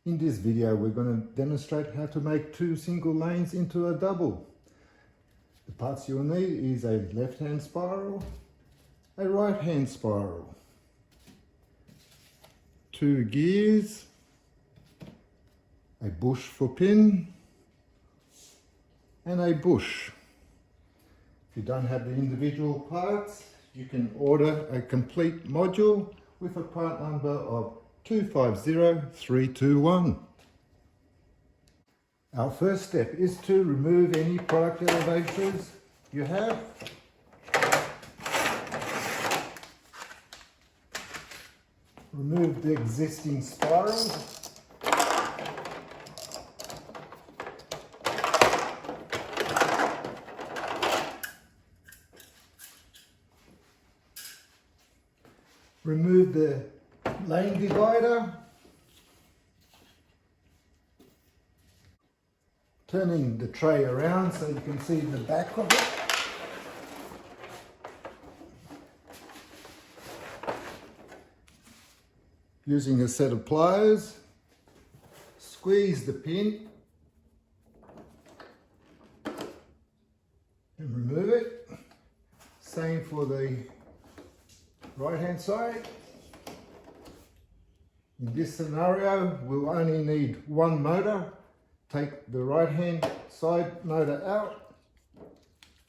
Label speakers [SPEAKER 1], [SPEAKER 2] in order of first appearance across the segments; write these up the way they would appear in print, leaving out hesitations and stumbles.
[SPEAKER 1] In this video we're going to demonstrate how to make two single lanes into a double. The parts you'll need is a left-hand spiral, a right-hand spiral, two gears, a bush for pin, and a bush. If you don't have the individual parts, you can order a complete module with a part number of 250321. Our first step is to remove any product elevators you have. Remove the existing spirals. Remove the lane divider. Turning the tray around so you can see the back of it. Using a set of pliers, squeeze the pin and remove it. Same for the right hand side. In this scenario, we'll only need one motor. Take the right hand side motor out,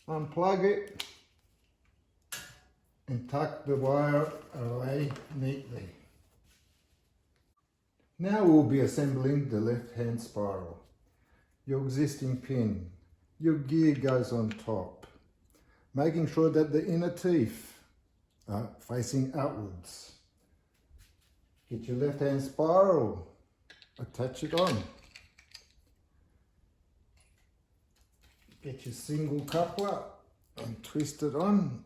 [SPEAKER 1] unplug it, and tuck the wire away neatly. Now we'll be assembling the left hand spiral. Your existing pin, your gear goes on top, making sure that the inner teeth are facing outwards. Get your left hand spiral, attach it on. Get your single coupler and twist it on.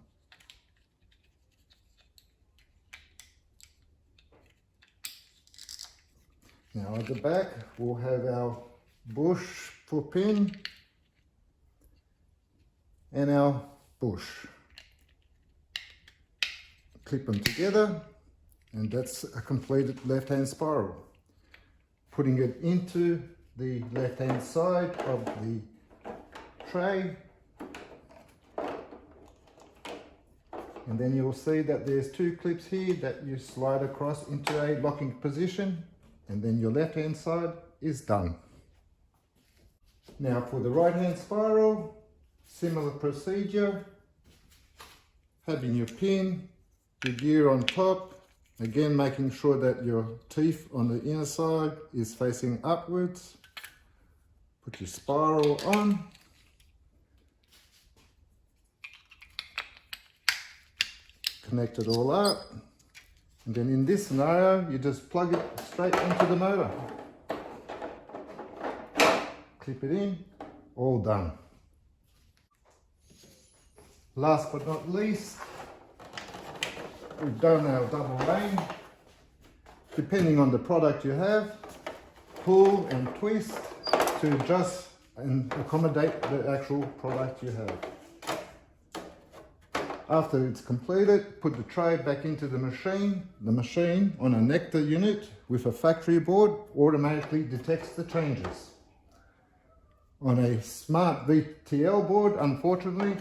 [SPEAKER 1] Now at the back we'll have our bush for pin and our bush. Clip them together and that's a completed left hand spiral. Putting it into the left hand side of the tray, and then you'll see that there's two clips here that you slide across into a locking position, and then your left hand side is done. Now for the right hand spiral, similar procedure. Having your pin, your gear on top, again making sure that your teeth on the inner side is facing upwards. Put your spiral on. Connect it all up, and then in this scenario you just plug it straight into the motor, clip it in, all done. Last but not least, we've done our double lane. Depending on the product you have, pull and twist to adjust and accommodate the actual product you have. After it's completed, put the tray back into the machine. The machine on a Necta unit with a factory board automatically detects the changes. On a smart VTL board, unfortunately,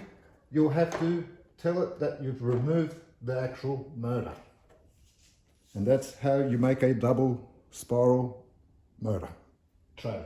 [SPEAKER 1] you'll have to tell it that you've removed the actual motor. And that's how you make a double spiral motor tray.